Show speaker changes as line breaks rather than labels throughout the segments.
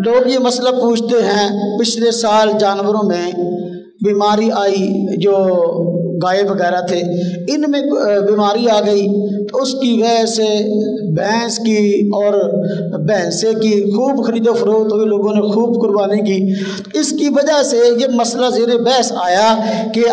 لوگ یہ مسئلہ پوچھتے ہیں، پچھلے سال جانوروں میں بیماری آئی، جو گائے وغیرہ تھے ان میں بیماری آ گئی، تو اس کی وجہ سے بھینس کی اور بھینسے کی خوب خرید و فروخت ہوئی، لوگوں نے خوب قربانی کی۔ اس کی وجہ سے یہ مسئلہ زیر بحث آیا کہ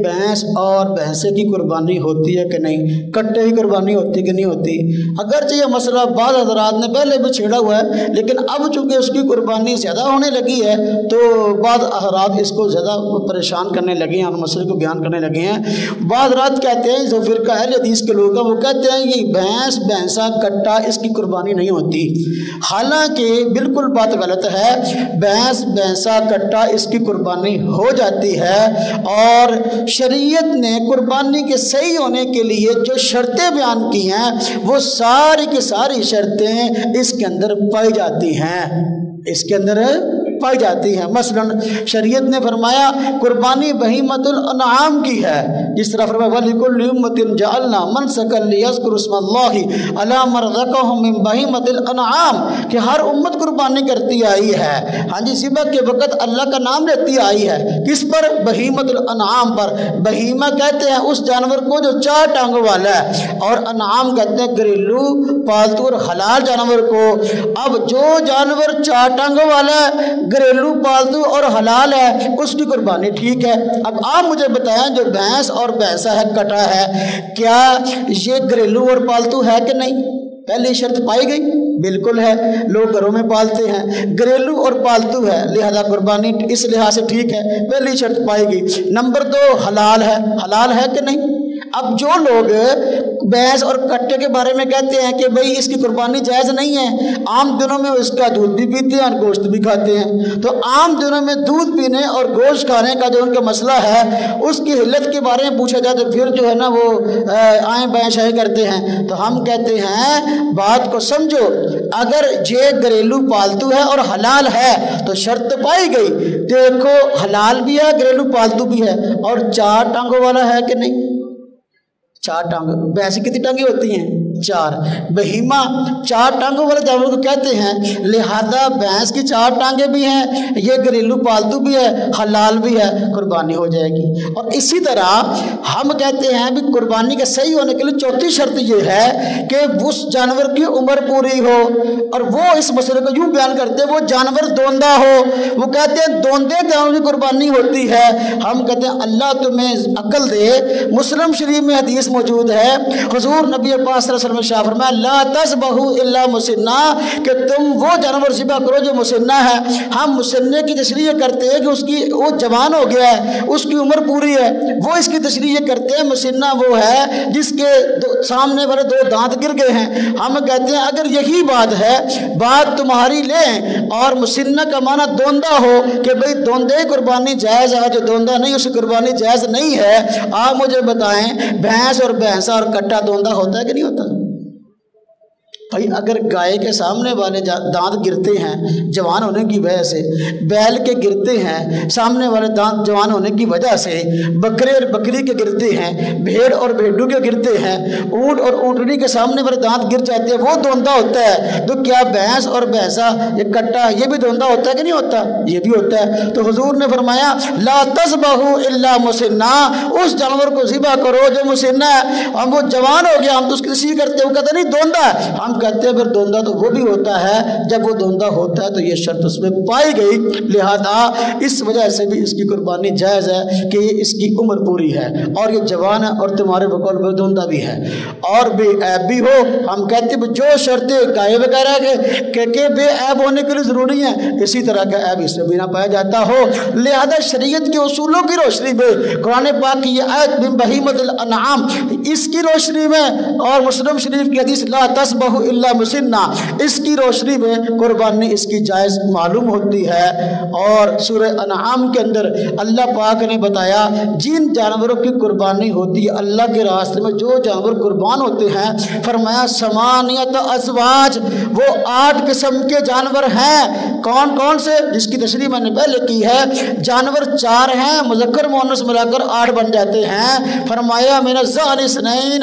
بھینس اور بھینسے کی قربانی ہوتی ہے کہ نہیں، کٹے ہی قربانی ہوتی کہ نہیں ہوتی۔ اگرچہ یہ مسئلہ بعض حضرات نے پہلے بھی چھیڑا ہوا ہے، لیکن اب چونکہ اس کی قربانی زیادہ ہونے لگی ہے تو بعض حضرات اس کو زیادہ پریشان کرنے لگے ہیں اور مسئلے کو بیان کرنے لگے ہیں۔ بعض حضرات کہتے ہیں، جو فرقہ اہل حدیث کے لوگ ہیں وہ کہتے ہیں یہ بھینس بھینسا کٹا اس کی قربانی نہیں ہوتی، حالانکہ بالکل بات غلط ہے۔ بھینس بھینسا کٹا اس کی قربانی ہو جاتی ہے، اور شریعت نے قربانی کے صحیح ہونے کے لیے جو شرطیں بیان کی ہیں وہ ساری کی ساری شرطیں اس کے اندر پائی جاتی ہیں، اس کے اندر پائی جاتی ہیں۔ مثلا شریعت نے فرمایا قربانی بہیمۃ الانعام کی ہے، جس طرح فرمایا وَلِكُلِّ أُمَّةٍ جَعَلْنَا مَنْسَكًا لِيَذْكُرُوا اسْمَ اللَّهِ عَلَىٰ مَا رَزَقَهُم مِّن بَهِيمَةِ الْأَنْعَامِ، کہ ہر امت قربانی کرتی آئی ہے، ہاں جی، ذبح کے وقت اللہ کا نام لیتی آئی ہے، کس پر؟ بہیمۃ الانعام پر۔ بہیمہ کہتے ہیں اس جانور کو جو 4 ٹانگوں والا ہے، اور انعام کہتے ہیں گھریلو پالتو اور حلال جانور کو۔ اب جو جانور 4 ٹانگوں والا ہے، گھریلو پالتو اور حلال ہے، اس کی قربانی ٹھیک ہے۔ اب آپ مجھے بتائیں جو بھینس اور بھینسا ہے کٹا ہے، کیا یہ گھریلو اور پالتو ہے کہ نہیں؟ پہلی شرط پائی گئی، بالکل ہے، لوگ گھروں میں پالتے ہیں، گھریلو اور پالتو ہے، لہذا قربانی اس لحاظ سے ٹھیک ہے، پہلی شرط پائی گئی۔ نمبر 2 حلال ہے، حلال ہے کہ نہیں؟ اب جو لوگ بھینس اور کٹے کے بارے میں کہتے ہیں کہ بھئی اس کی قربانی جائز نہیں ہے، عام دنوں میں اس کا دودھ بھی پیتے ہیں اور گوشت بھی کھاتے ہیں، تو عام دنوں میں دودھ پینے اور گوشت کھانے کا جو ان کا مسئلہ ہے اس کی علت کے بارے میں پوچھا جائے تو پھر جو ہے نا وہ آئیں بائیں شائیں کرتے ہیں۔ تو ہم کہتے ہیں بات کو سمجھو، اگر یہ گھریلو پالتو ہے اور حلال ہے تو شرط پائی گئی، دیکھو حلال بھی ہے گھریلو پالتو بھی ہے، اور 4 ٹانگوں والا ہے کہ نہیں؟ 4 ٹانگ، بھینس کتنی ٹانگیں ہوتی ہیں؟ 4۔ بہیمہ 4 ٹانگوں والے جانور کو کہتے ہیں، لہذا بھینس کی 4 ٹانگیں بھی ہیں، یہ گھریلو پالتو بھی ہے، حلال بھی ہے، قربانی ہو جائے گی۔ اور اسی طرح ہم کہتے ہیں بھی قربانی کے صحیح ہونے کے لیے 4تھی شرط یہ ہے کہ اس جانور کی عمر پوری ہو، اور وہ اس مسئلے کو یوں بیان کرتے ہیں وہ جانور دوندہ ہو، وہ کہتے ہیں دوندے جانور کی قربانی ہوتی ہے۔ ہم کہتے ہیں اللہ تمہیں عقل دے، مسلم شریف میں حدیث موجود ہے، حضور نبی پاک صلی اللہ علیہ وسلم شاہ فرمایا لا تذبحوا الا مسنہ، کہ تم وہ جانور ذبح کرو جو مسنہ ہے۔ ہم مسنہ کی تشریح کرتے ہیں کہ اس کی وہ جوان ہو گیا ہے، اس کی عمر پوری ہے، وہ اس کی تشریح کرتے ہیں مسنہ وہ ہے جس کے سامنے والے 2 دانت گر گئے ہیں۔ ہم کہتے ہیں اگر یہی بات ہے، بات تمہاری لیں اور مسنہ کا معنی دوندہ ہو کہ بھئی دوندے قربانی جائز ہے، جو دوندہ نہیں اس کی قربانی جائز نہیں ہے، آپ مجھے بتائیں بھینس اور بھینسا اور کٹا دوندہ ہوتا ہے کہ نہیں ہوتا؟ بھائی اگر گائے کے سامنے والے دانت گرتے ہیں جوان ہونے کی وجہ سے، بیل کے گرتے ہیں سامنے والے دانت جوان ہونے کی وجہ سے، بکرے اور بکری کے گرتے ہیں، بھیڑ اور بھیڈو کے گرتے ہیں، اونٹ اور اونٹنی کے سامنے والے دانت گر جاتے ہیں، وہ دوندہ ہوتا ہے۔ تو کیا بھینس اور بھینسا یہ کٹا یہ بھی دوندہ ہوتا ہے کہ نہیں ہوتا؟ یہ بھی ہوتا ہے۔ تو حضور نے فرمایا لا تذبحوا الا مسنہ، اس جانور کو ذبح کرو جو مسنہ ہے، ہم وہ جوان ہو گیا ہم تو اس کی تشریح کرتے ہیں، وہ کہتے نہیں دوندہ ہے، ہم کہتے ہیں پھر دوندہ تو وہ بھی ہوتا ہے، جب وہ دوندہ ہوتا ہے تو یہ شرط اس میں پائی گئی، لہذا اس وجہ سے بھی اس کی قربانی جائز ہے کہ یہ اس کی عمر پوری ہے اور یہ جوان ہے اور تمہارے بقول میں دوندہ بھی ہے اور بے عیب بھی ہو۔ ہم کہتے ہیں جو شرطیں گائے وغیرہ کے بے عیب ہونے کے لیے ضروری ہیں، اسی طرح کا عیب اس میں بھی نہ پایا جاتا ہو، لہذا شریعت کے اصولوں کی روشنی میں قرآن پاک کی یہ آیت من بہیمۃ الانعام، اس کی روشنی میں اور مسلم شریف کی حدیث لا تذبحوا الا مسنہ، اس کی روشنی میں قربانی اس کی جائز معلوم ہوتی ہے۔ اور سورہ انعام کے اندر اللہ پاک نے بتایا جن جانوروں کی قربانی ہوتی ہے اللہ کے راستے میں، جو جانور قربان ہوتے ہیں، فرمایا ثمانیۃ ازواج، وہ 8 قسم کے جانور ہیں۔ کون کون سے؟ جس کی تشریح میں نے پہلے کی ہے، جانور 4 ہیں، مذکر مؤنث ملا کر 8 بن جاتے ہیں۔ فرمایا من الضأن اثنین،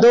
2,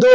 2,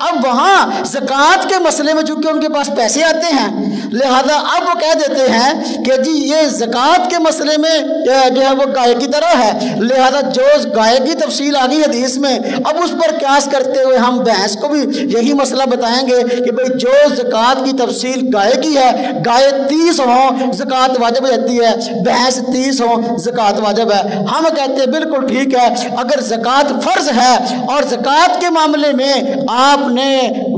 اب وہاں زکوٰۃ کے مسئلے میں چونکہ ان کے پاس پیسے آتے ہیں، لہذا اب وہ کہہ دیتے ہیں کہ جی یہ زکوٰۃ کے مسئلے میں جو ہے وہ گائے کی طرح ہے، لہذا جو گائے کی تفصیل آ گئی حدیث میں، اب اس پر قیاس کرتے ہوئے ہم بھینس کو بھی یہی مسئلہ بتائیں گے کہ بھئی جو زکوٰۃ کی تفصیل گائے کی ہے، گائے 30 ہوں زکوٰۃ واجب رہتی ہے، بھینس 30 ہوں زکوٰۃ واجب ہے۔ ہم کہتے ہیں بالکل ٹھیک ہے، اگر زکوٰۃ فرض ہے اور زکوٰۃ کے معاملے میں آپ نے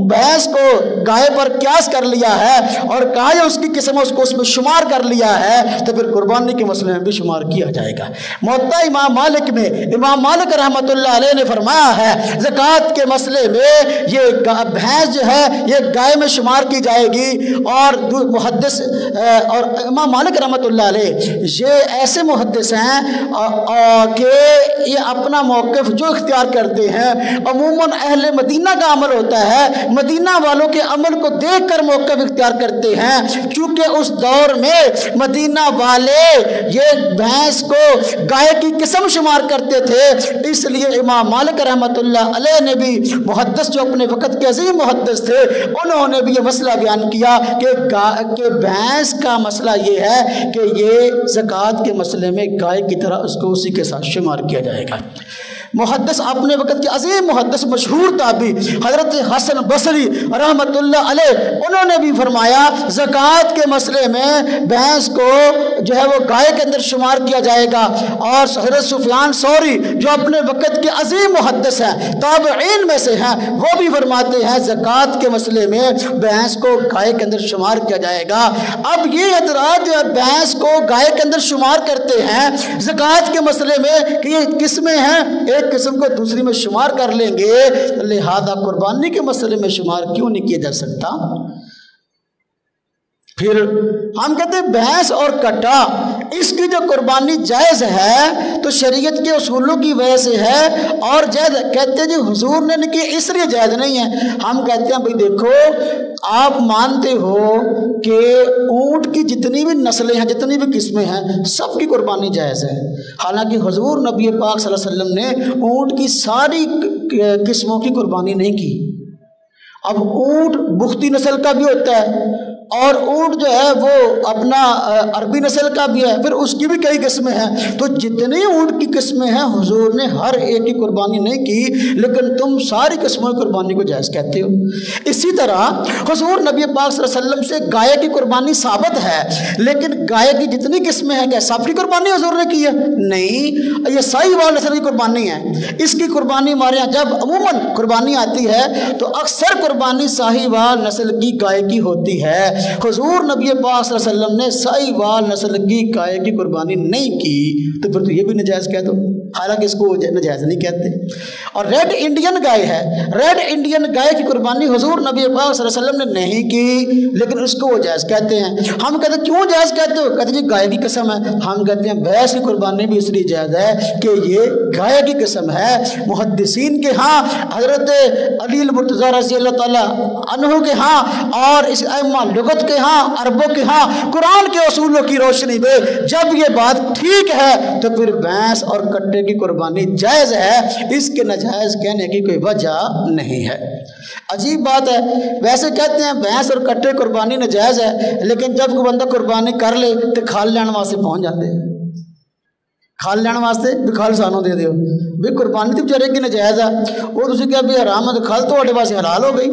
بھینس کو گائے پر قیاس کر لیا ہے اور کہا ہے اس کی قسم اس کو اس میں شمار کر لیا ہے، تو پھر قربانی کے مسئلے میں بھی شمار کیا جائے گا۔ موطا امام مالک میں امام مالک رحمۃ اللہ علیہ نے فرمایا ہے زکوٰۃ کے مسئلے میں یہ بھینس جو ہے یہ گائے میں شمار کی جائے گی، اور محدث اور امام مالک رحمۃ اللہ علیہ یہ ایسے محدث ہیں کہ یہ اپنا موقف جو اختیار کرتے ہیں عموماً اہل مدینہ کا عمل ہوتا ہے، مدینہ والوں کے عمل کو دیکھ کر موقف اختیار کرتے ہیں، چونکہ اس دور میں مدینہ والے یہ بھینس کو گائے کی قسم شمار کرتے تھے، اس لیے امام مالک رحمۃ اللہ علیہ نے بھی محدث جو اپنے وقت کے عظیم محدث تھے انہوں نے بھی یہ مسئلہ بیان کیا کہ بھینس کا مسئلہ یہ ہے کہ یہ زکوٰۃ کے مسئلے میں گائے کی طرح اس کو اسی کے ساتھ شمار کیا جائے گا۔ محدث اپنے وقت کے عظیم محدث مشہور تابعی حضرت حسن بصری رحمۃ اللہ علیہ انہوں نے بھی فرمایا زکوٰۃ کے مسئلے میں بھینس کو جو ہے وہ گائے کے اندر شمار کیا جائے گا، اور حضرت سفیان ثوری جو اپنے وقت کے عظیم محدث ہیں تابعین میں سے ہیں وہ بھی فرماتے ہیں زکوٰۃ کے مسئلے میں بھینس کو گائے کے اندر شمار کیا جائے گا۔ اب یہ حضرات جو بھینس کو گائے کے اندر شمار کرتے ہیں زکوٰۃ کے مسئلے میں کہ یہ قسمیں ہیں، ایک قسم کو دوسری میں شمار کر لیں گے، لہذا قربانی کے مسئلے میں شمار کیوں نہیں کیا جا سکتا؟ پھر ہم کہتے ہیں بھینس اور کٹا اس کی جو قربانی جائز ہے تو شریعت کے اصولوں کی وجہ سے ہے، اور جائز کہتے ہیں جی حضور نے نہیں کی اس لیے جائز نہیں ہے۔ ہم کہتے ہیں بھئی دیکھو آپ مانتے ہو کہ اونٹ کی جتنی بھی نسلیں ہیں جتنی بھی قسمیں ہیں سب کی قربانی جائز ہے، حالانکہ حضور نبی پاک صلی اللہ علیہ وسلم نے اونٹ کی ساری قسموں کی قربانی نہیں کی۔ اب اونٹ بختی نسل کا بھی ہوتا ہے اور اونٹ جو ہے وہ اپنا عربی نسل کا بھی ہے، پھر اس کی بھی کئی قسمیں ہیں، تو جتنی اونٹ کی قسمیں ہیں حضور نے ہر ایک کی قربانی نہیں کی، لیکن تم ساری قسموں کی قربانی کو جائز کہتے ہو۔ اسی طرح حضور نبی پاک صلی اللہ علیہ وسلم سے گائے کی قربانی ثابت ہے، لیکن گائے کی جتنی قسمیں ہیں کیا سب کی قربانی حضور نے کی ہے؟ نہیں، یہ ساہیوال نسل کی قربانی ہے، اس کی قربانی ہمارے یہاں جب عموماً قربانی آتی ہے تو اکثر قربانی ساہیوال نسل کی گائے کی ہوتی ہے۔ حضور نبی پاک صلی اللہ علیہ وسلم نے ساہیوال نسل کی گائے کی قربانی نہیں کی، تو پھر تو یہ بھی نجائز کہہ دو، حالانکہ اس کو نجائز نہیں کہتے۔ اور ریڈ انڈین گائے ہے، ریڈ انڈین گائے کی قربانی حضور نبی پاک صلی اللہ علیہ وسلم نے نہیں کی، لیکن اس کو وہ جائز کہتے ہیں۔ ہم کہتے ہیں کیوں جائز کہتے ہو؟ کہتے ہیں جی گائے کی قسم ہے۔ ہم کہتے ہیں بھینس کی قربانی بھی اس لیے جائز ہے کہ یہ گائے کی قسم ہے۔ محدثین کے ہاں حضرت علی المرتضیٰ رضی اللہ تعالیٰ عنہ کے ہاں اور اس ائمہ لغت کے ہاں عربوں کے ہاں قرآن کے اصولوں کی روشنی میں جب یہ بات ٹھیک ہے تو پھر بھینس اور کٹے کی قربانی جائز ہے، اس کے ناجائز کہنے کی کوئی وجہ نہیں ہے۔ عجیب بات ہے، ویسے کہتے ہیں بھینس اور کٹے قربانی ناجائز ہے، لیکن جب کوئی بندہ قربانی کر لے تو کھال لینے واسطے پہنچ جاتے ہیں، کھال لینے واسطے بھی کھال سانوں دے دیو بھی قربانی تو بچارے کی ناجائز ہے، وہ تسی کہا بھی حرام ہے تو کھال تو اڑے واسطے حلال ہو گئی۔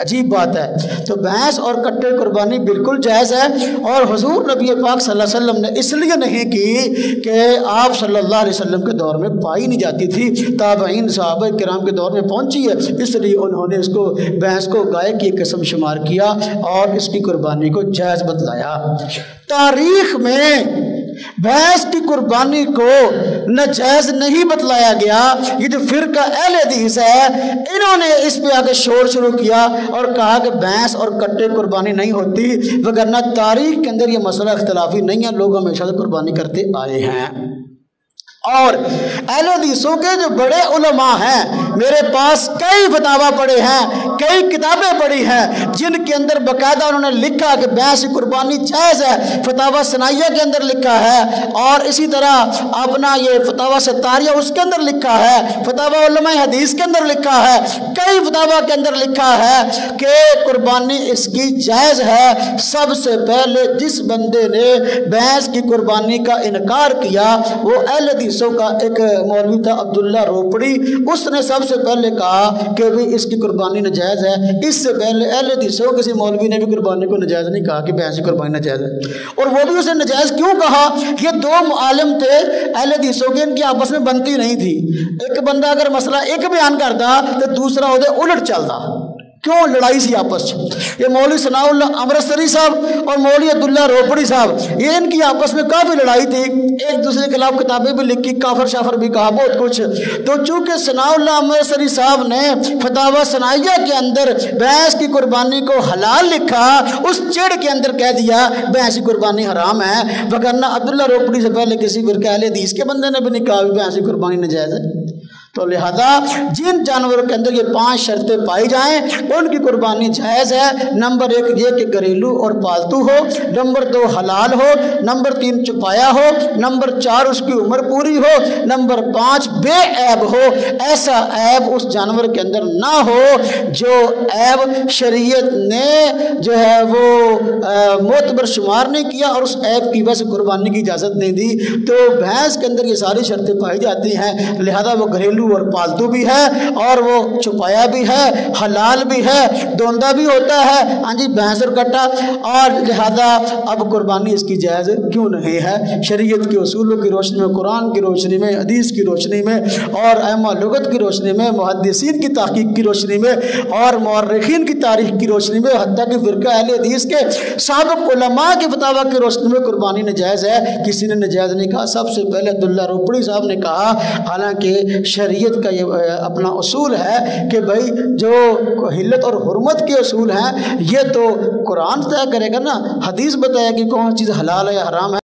عجیب بات ہے۔ تو بھینس اور کٹے قربانی بالکل جائز ہے، اور حضور نبی پاک صلی اللہ علیہ وسلم نے اس لیے نہیں کی کہ آپ صلی اللہ علیہ وسلم کے دور میں پائی نہیں جاتی تھی، تابعین صحابہ کرام کے دور میں پہنچی ہے، اس لیے انہوں نے اس کو بھینس کو گائے کی قسم شمار کیا اور اس کی قربانی کو جائز بتلایا۔ تاریخ میں بھینس کی قربانی کو ناجائز نہیں بتلایا گیا۔ یہ جو فرقہ اہل حدیث ہے انہوں نے اس پہ آگے شور شروع کیا اور کہا کہ بھینس اور کٹے قربانی نہیں ہوتی، وگرنہ تاریخ کے اندر یہ مسئلہ اختلافی نہیں ہے، لوگ ہمیشہ سے قربانی کرتے آئے ہیں۔ اور اہل حدیثوں کے جو بڑے علماء ہیں، میرے پاس کئی فتاوا پڑے ہیں، کئی کتابیں پڑھی ہیں جن کے اندر باقاعدہ انہوں نے لکھا کہ بھینس کی قربانی جائز ہے، فتاوا ثنائیہ کے اندر لکھا ہے، اور اسی طرح اپنا یہ فتاوا ستاریہ اس کے اندر لکھا ہے، فتاوا علماء حدیث کے اندر لکھا ہے، کئی فتاوا کے اندر لکھا ہے کہ قربانی اس کی جائز ہے۔ سب سے پہلے جس بندے نے بھینس کی قربانی کا انکار کیا وہ اہل حدیثوں کا ایک مولوی تھا عبداللہ روپڑی، اس نے سب سے پہلے کہا کہ بھی اس کی قربانی ناجائز ہے۔ اس سے پہلے اہل حدیثوں کسی مولوی نے بھی قربانی کو ناجائز نہیں کہا کہ بھینس کی قربانی ناجائز ہے، اور وہ بھی اسے ناجائز کیوں کہا؟ یہ دو عالم تھے اہل حدیثوں کے، ان کی آپس میں بنتی نہیں تھی، ایک بندہ اگر مسئلہ ایک بیان کرتا تو دوسرا ادھر الٹ چلتا، کیوں؟ لڑائی سی آپس۔ یہ مولوی ثناء اللہ امرتسری صاحب اور مولوی عبداللہ روپڑی صاحب، یہ ان کی آپس میں کافی لڑائی تھی، ایک دوسرے کے خلاف کتابیں بھی لکھی، کافر شافر بھی کہا، بہت کچھ۔ تو چونکہ ثناء اللہ امرتسری صاحب نے فتاوا ثنائیہ کے اندر بھینس کی قربانی کو حلال لکھا، اس چڑ کے اندر کہہ دیا بھینس کی قربانی حرام ہے، وگرنہ عبداللہ روپڑی سے پہلے کسی فرقہ اہل حدیث کے بندے نے بھی نہیں کہا بھینس کی قربانی ناجائز ہے۔ تو لہذا جن جانوروں کے اندر یہ 5 شرطیں پائی جائیں ان کی قربانی جائز ہے۔ نمبر 1 یہ کہ گھریلو اور پالتو ہو، نمبر 2 حلال ہو، نمبر 3 چھپایا ہو، نمبر 4 اس کی عمر پوری ہو، نمبر 5 بے عیب ہو، ایسا عیب اس جانور کے اندر نہ ہو جو عیب شریعت نے جو ہے وہ معتبر شمار نہیں کیا اور اس عیب کی وجہ سے قربانی کی اجازت نہیں دی۔ تو بھینس کے اندر یہ ساری شرطیں پائی جاتی ہیں، لہذا وہ گھریلو اور پالتو بھی ہے، اور وہ چھپایا بھی ہے، حلال بھی ہے، دوندا بھی ہوتا ہے، ہاں جی بھینس اور کٹا، اور لہذا اب قربانی اس کی جائز کیوں نہیں ہے؟ شریعت کے اصولوں کی روشنی میں، قرآن کی روشنی میں، حدیث کی روشنی میں، اور ائمہ لغت کی روشنی میں، محدثین کی تحقیق کی روشنی میں، اور مورخین کی تاریخ کی روشنی میں، حتیٰ کہ فرقہ اہل حدیث کے سابق علماء کے فتاوا کی روشنی میں قربانی ناجائز ہے، کسی نے ناجائز نہیں کہا۔ سب سے پہلے عبداللہ روپڑی صاحب نے کہا، حالانکہ شریعت کا یہ اپنا اصول ہے کہ بھائی جو حلت اور حرمت کے اصول ہیں یہ تو قرآن طے کرے گا نا، حدیث بتائے کہ کون چیز حلال ہے یا حرام ہے۔